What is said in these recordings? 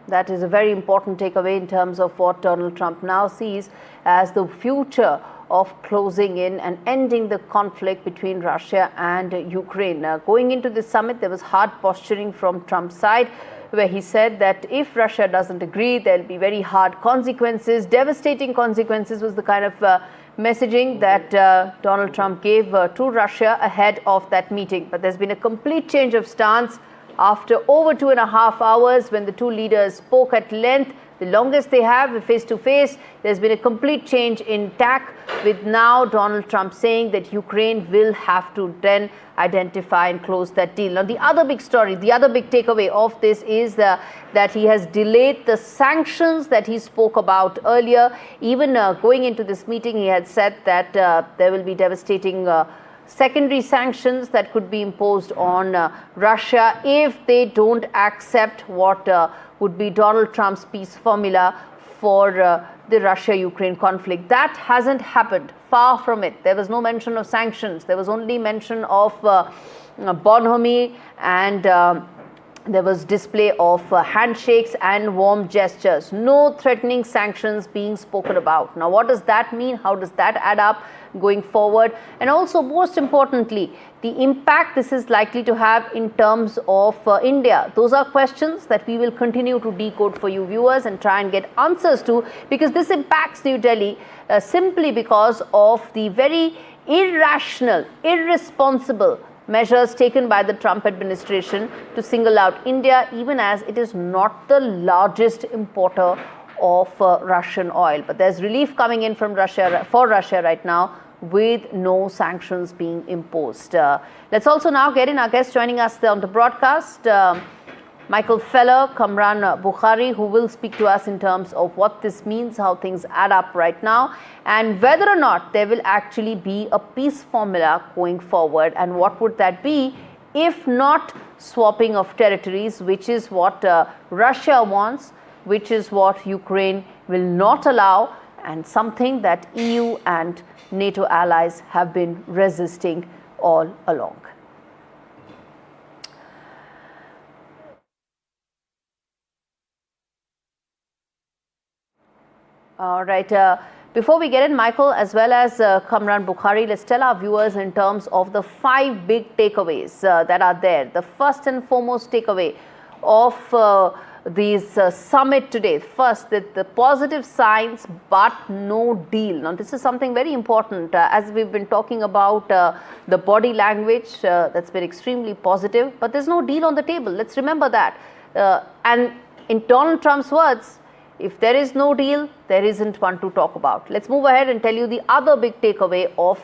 That is a very important takeaway in terms of what Donald Trump now sees as the future of closing in and ending the conflict between Russia and Ukraine. Going into this summit, there was hard posturing from Trump's side, where he said that if Russia doesn't agree, there'll be very hard consequences. Devastating consequences was the kind of messaging that Donald Trump gave to Russia ahead of that meeting. But there's been a complete change of stance after over 2.5 hours when the two leaders spoke at length, the longest they have face-to-face. There's been a complete change in tack, with now Donald Trump saying that Ukraine will have to then identify and close that deal. Now, the other big story, the other big takeaway of this is that he has delayed the sanctions that he spoke about earlier. Even going into this meeting, he had said that there will be devastating secondary sanctions that could be imposed on Russia if they don't accept what would be Donald Trump's peace formula for the Russia-Ukraine conflict. That hasn't happened. Far from it. There was no mention of sanctions. There was only mention of bonhomie, and there was display of handshakes and warm gestures. No threatening sanctions being spoken about. Now, what does that mean? How does that add up going forward? And also, most importantly, the impact this is likely to have in terms of India. Those are questions that we will continue to decode for you viewers and try and get answers to, because this impacts New Delhi simply because of the very irrational, irresponsible measures taken by the Trump administration to single out India, even as it is not the largest importer of Russian oil. But there's relief coming in from Russia, for Russia right now, with no sanctions being imposed. Let's also now get in our guest joining us on the broadcast, Michael Feller, Kamran Bukhari, who will speak to us in terms of what this means, how things add up right now, and whether or not there will actually be a peace formula going forward, and what would that be if not swapping of territories, which is what Russia wants, which is what Ukraine will not allow, and something that EU and NATO allies have been resisting all along. All right. Before we get in, Michael, as well as Kamran Bukhari, let's tell our viewers in terms of the 5 big takeaways that are there. The first and foremost takeaway of this summit today. First, the positive signs, but no deal. Now, this is something very important. As we've been talking about the body language, that's been extremely positive, but there's no deal on the table. Let's remember that. And in Donald Trump's words, if there is no deal, there isn't one to talk about. Let's move ahead and tell you the other big takeaway of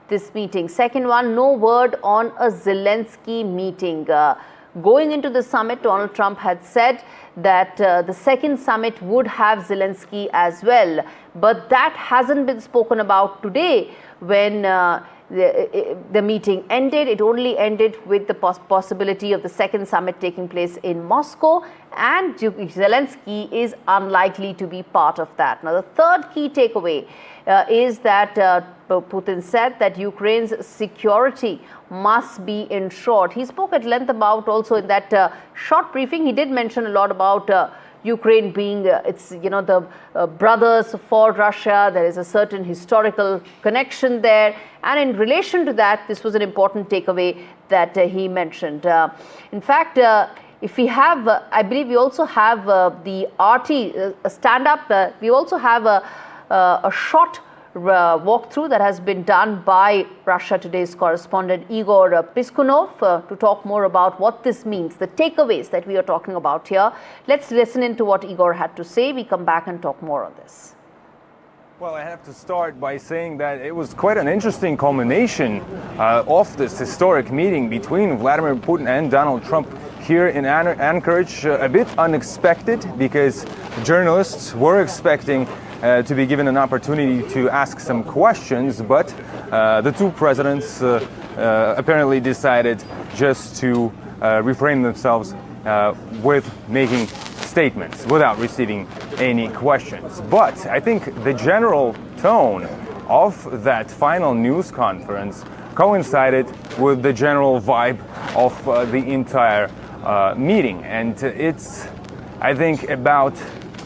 this meeting. Second one, no word on a Zelensky meeting. Going into the summit, Donald Trump had said that the second summit would have Zelensky as well. But that hasn't been spoken about today when the meeting ended. It only ended with the possibility of the second summit taking place in Moscow, and Zelensky is unlikely to be part of that. Now, the third key takeaway is that Putin said that Ukraine's security must be ensured. He spoke at length about also in that short briefing. He did mention a lot about Ukraine being, the brothers for Russia. There is a certain historical connection there. And in relation to that, this was an important takeaway that he mentioned. In fact, if we have, I believe we also have the RT stand-up. We also have a short walkthrough that has been done by Russia Today's correspondent Igor Piskunov to talk more about what this means, the takeaways that we are talking about here. Let's listen into what Igor had to say. We come back and talk more on this. Well, I have to start by saying that it was quite an interesting culmination of this historic meeting between Vladimir Putin and Donald Trump here in Anchorage. A bit unexpected, because journalists were expecting to be given an opportunity to ask some questions, but the two presidents apparently decided just to refrain themselves with making statements without receiving any questions. But I think the general tone of that final news conference coincided with the general vibe of the entire meeting, and it's I think, about,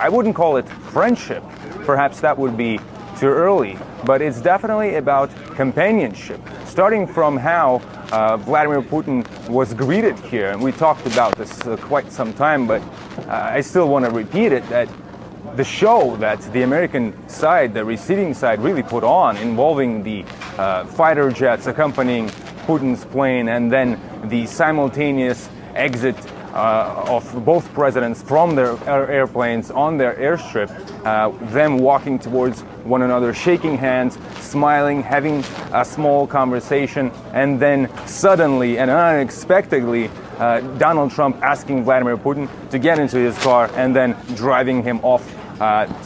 I wouldn't call it friendship, perhaps that would be too early, but it's definitely about companionship, starting from how Vladimir Putin was greeted here. And we talked about this quite some time, but I still want to repeat it, that the show that the American side, the receiving side, really put on, involving the fighter jets accompanying Putin's plane, and then the simultaneous exit of both presidents from their airplanes on their airstrip, them walking towards one another, shaking hands, smiling, having a small conversation, and then suddenly and unexpectedly Donald Trump asking Vladimir Putin to get into his car and then driving him off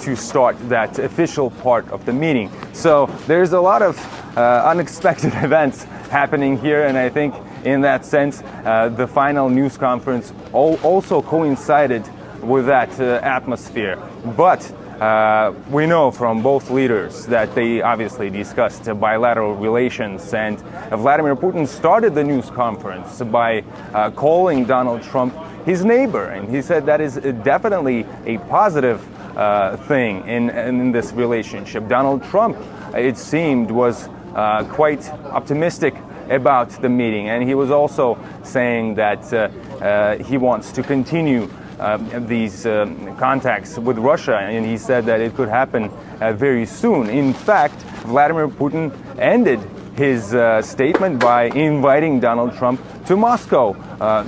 to start that official part of the meeting. So there's a lot of unexpected events happening here, and I think in that sense the final news conference also coincided with that atmosphere. But we know from both leaders that they obviously discussed bilateral relations, and Vladimir Putin started the news conference by calling Donald Trump his neighbor, and he said that is definitely a positive thing in this relationship. Donald Trump, it seemed, was quite optimistic about the meeting, and he was also saying that he wants to continue these contacts with Russia, and he said that it could happen very soon. In fact, Vladimir Putin ended his statement by inviting Donald Trump to Moscow,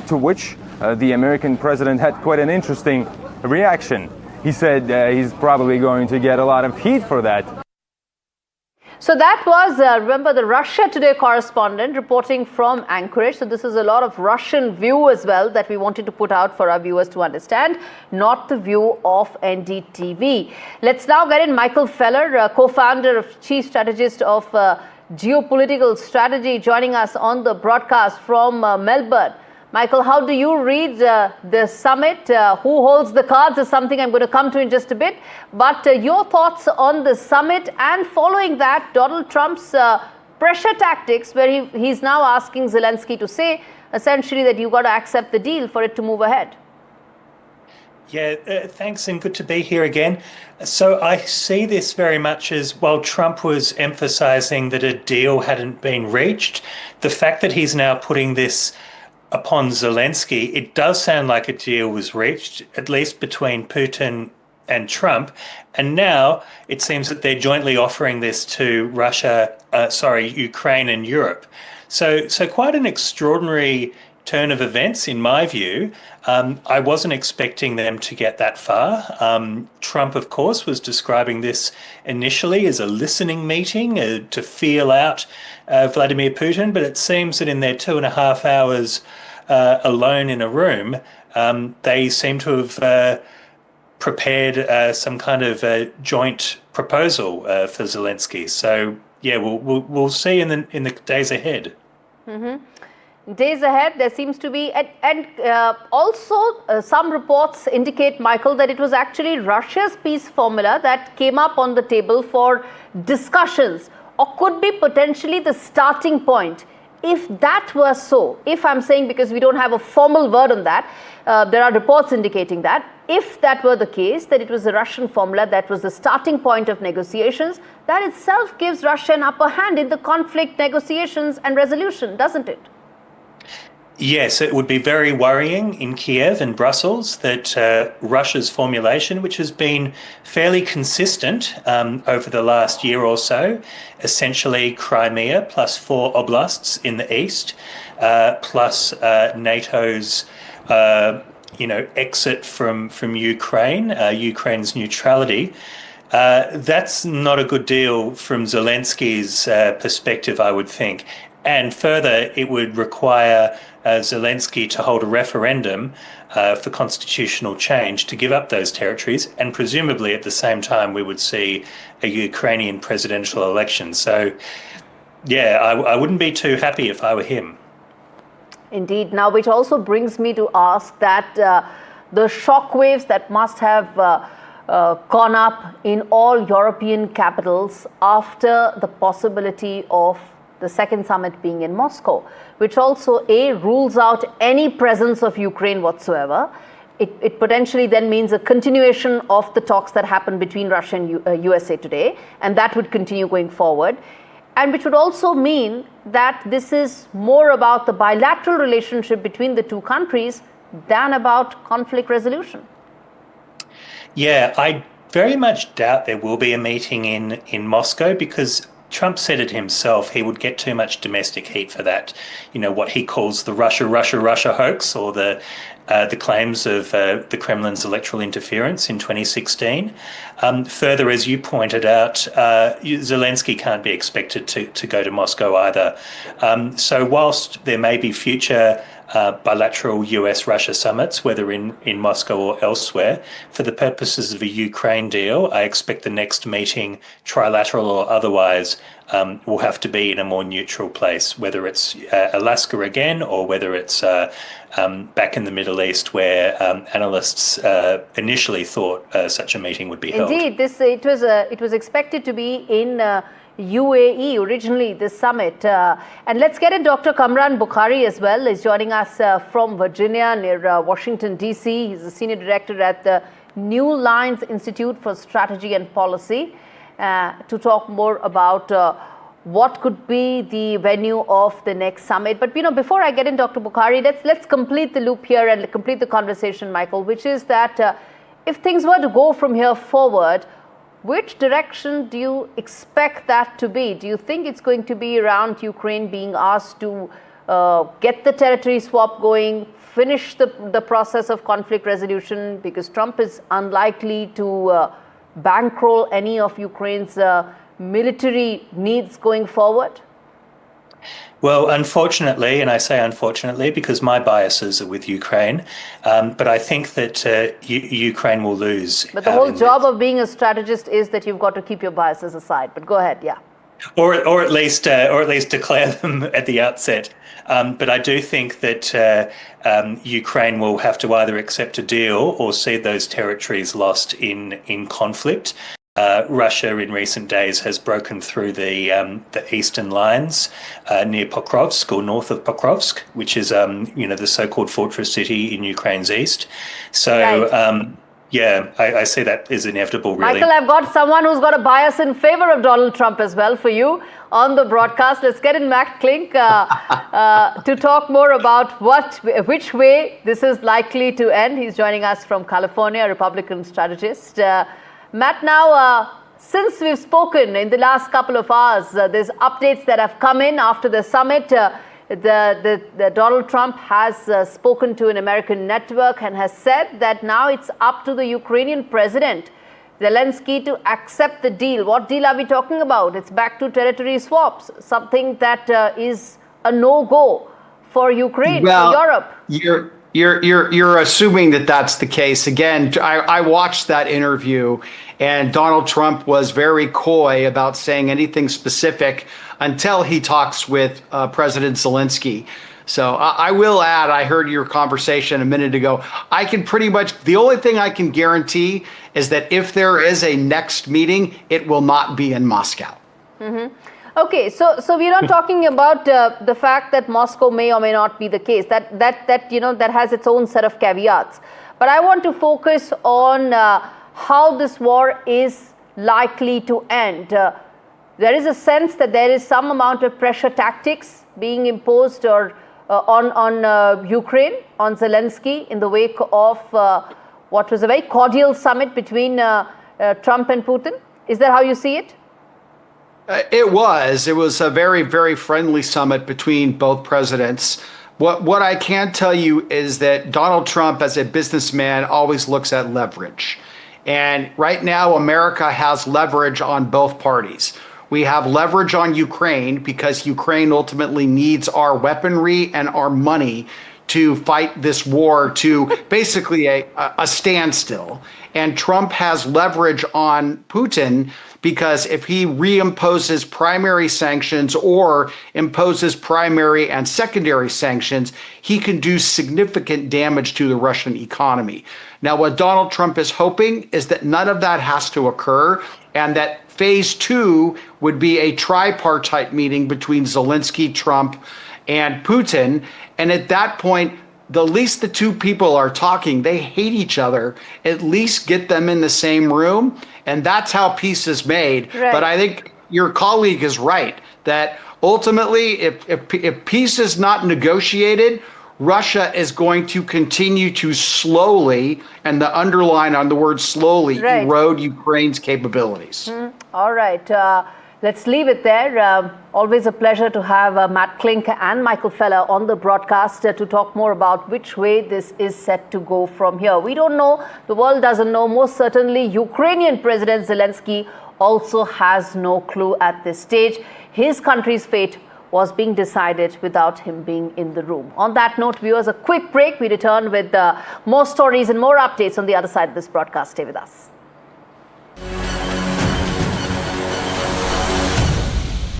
to which the American president had quite an interesting reaction. He said he's probably going to get a lot of heat for that. So that was, remember, the Russia Today correspondent reporting from Anchorage. So this is a lot of Russian view as well that we wanted to put out for our viewers to understand, not the view of NDTV. Let's now get in Michael Feller, co-founder of chief strategist of geopolitical strategy, joining us on the broadcast from Melbourne. Michael, how do you read the summit? Who holds the cards is something I'm going to come to in just a bit. But your thoughts on the summit, and following that, Donald Trump's pressure tactics, where he's now asking Zelensky to say essentially that you've got to accept the deal for it to move ahead. Yeah, thanks, and good to be here again. So I see this very much as, while Trump was emphasizing that a deal hadn't been reached, the fact that he's now putting this upon Zelensky, it does sound like a deal was reached, at least between Putin and Trump. And now it seems that they're jointly offering this to Ukraine and Europe. So quite an extraordinary turn of events, in my view. I wasn't expecting them to get that far. Trump, of course, was describing this initially as a listening meeting to feel out Vladimir Putin, but it seems that in their 2.5 hours alone in a room, they seem to have prepared some kind of joint proposal for Zelensky. So yeah, we'll see in the days ahead. Mm-hmm. Days ahead, there seems to be, and also some reports indicate, Michael, that it was actually Russia's peace formula that came up on the table for discussions, or could be potentially the starting point. If that were so, if I'm saying, because we don't have a formal word on that, there are reports indicating that, if that were the case, that it was the Russian formula that was the starting point of negotiations, that itself gives Russia an upper hand in the conflict negotiations and resolution, doesn't it? Yes, it would be very worrying in Kiev and Brussels that Russia's formulation, which has been fairly consistent over the last year or so, essentially Crimea plus 4 oblasts in the east, plus NATO's exit from Ukraine, Ukraine's neutrality. That's not a good deal from Zelensky's perspective, I would think. And further, it would require Zelensky to hold a referendum for constitutional change to give up those territories, and presumably at the same time we would see a Ukrainian presidential election. So, yeah, I wouldn't be too happy if I were him. Indeed. Now, which also brings me to ask that the shockwaves that must have gone up in all European capitals after the possibility of the second summit being in Moscow, which also rules out any presence of Ukraine whatsoever, it potentially then means a continuation of the talks that happened between Russia and USA today, and that would continue going forward. And which would also mean that this is more about the bilateral relationship between the two countries than about conflict resolution. Yeah, I very much doubt there will be a meeting in Moscow, because Trump said it himself, he would get too much domestic heat for that. You know, what he calls the Russia hoax, or the claims of the Kremlin's electoral interference in 2016. Further, as you pointed out, Zelensky can't be expected to go to Moscow either. So whilst there may be future bilateral US-Russia summits, whether in Moscow or elsewhere, for the purposes of a Ukraine deal, I expect the next meeting, trilateral or otherwise, will have to be in a more neutral place, whether it's Alaska again, or whether it's back in the Middle East, where analysts initially thought such a meeting would be held. Indeed, it was expected to be in UAE originally, this summit. And let's get in Dr. Kamran Bukhari as well. He's joining us from Virginia, near Washington, D.C. He's the senior director at the New Lines Institute for Strategy and Policy, to talk more about what could be the venue of the next summit. But, before I get in, Dr. Bukhari, let's complete the loop here and complete the conversation, Michael, which is that if things were to go from here forward, which direction do you expect that to be? Do you think it's going to be around Ukraine being asked to get the territory swap going, finish the process of conflict resolution, because Trump is unlikely to bankroll any of Ukraine's military needs going forward? Well, unfortunately, and I say unfortunately because my biases are with Ukraine, but I think that Ukraine will lose. But the whole job of being a strategist is that you've got to keep your biases aside. But go ahead, yeah. Or at least declare them at the outset. But I do think that Ukraine will have to either accept a deal or see those territories lost in conflict. Russia in recent days has broken through the eastern lines near Pokrovsk, or north of Pokrovsk, which is the so-called fortress city in Ukraine's east. So right. I see that as inevitable, really. Michael, I've got someone who's got a bias in favor of Donald Trump as well for you on the broadcast. Let's get in Matt Klink to talk more about which way this is likely to end. He's joining us from California, a Republican strategist. Matt, now, since we've spoken in the last couple of hours, there's updates that have come in after the summit. The Donald Trump has spoken to an American network and has said that now it's up to the Ukrainian president, Zelensky, to accept the deal. What deal are we talking about? It's back to territory swaps, something that is a no-go for Ukraine, for Europe. You're assuming that that's the case. Again, I watched that interview, and Donald Trump was very coy about saying anything specific until he talks with President Zelensky. So I will add, I heard your conversation a minute ago. I can pretty much, the only thing I can guarantee is that if there is a next meeting, it will not be in Moscow. Mm-hmm. Okay, so we're not talking about the fact that Moscow may or may not be the case. That has its own set of caveats. But I want to focus on how this war is likely to end. There is a sense that there is some amount of pressure tactics being imposed or on Ukraine, on Zelensky, in the wake of what was a very cordial summit between Trump and Putin. Is that how you see it? It was a very, very friendly summit between both presidents. What I can tell you is that Donald Trump, as a businessman, always looks at leverage. And right now, America has leverage on both parties. We have leverage on Ukraine because Ukraine ultimately needs our weaponry and our money to fight this war to basically a standstill. And Trump has leverage on Putin because if he reimposes primary sanctions or imposes primary and secondary sanctions, he can do significant damage to the Russian economy. Now, what Donald Trump is hoping is that none of that has to occur, and that phase two would be a tripartite meeting between Zelensky, Trump, and Putin. And at that point, the least the two people are talking, they hate each other, at least get them in the same room. And that's how peace is made. Right. But I think your colleague is right that ultimately, if peace is not negotiated, Russia is going to continue to slowly, and the underline on the word slowly, right, erode Ukraine's capabilities. All right. Let's leave it there. Always a pleasure to have Matt Klink and Michael Feller on the broadcast to talk more about which way this is set to go from here. We don't know. The world doesn't know. Most certainly, Ukrainian President Zelensky also has no clue at this stage. His country's fate was being decided without him being in the room. On that note, viewers, a quick break. We return with more stories and more updates on the other side of this broadcast. Stay with us.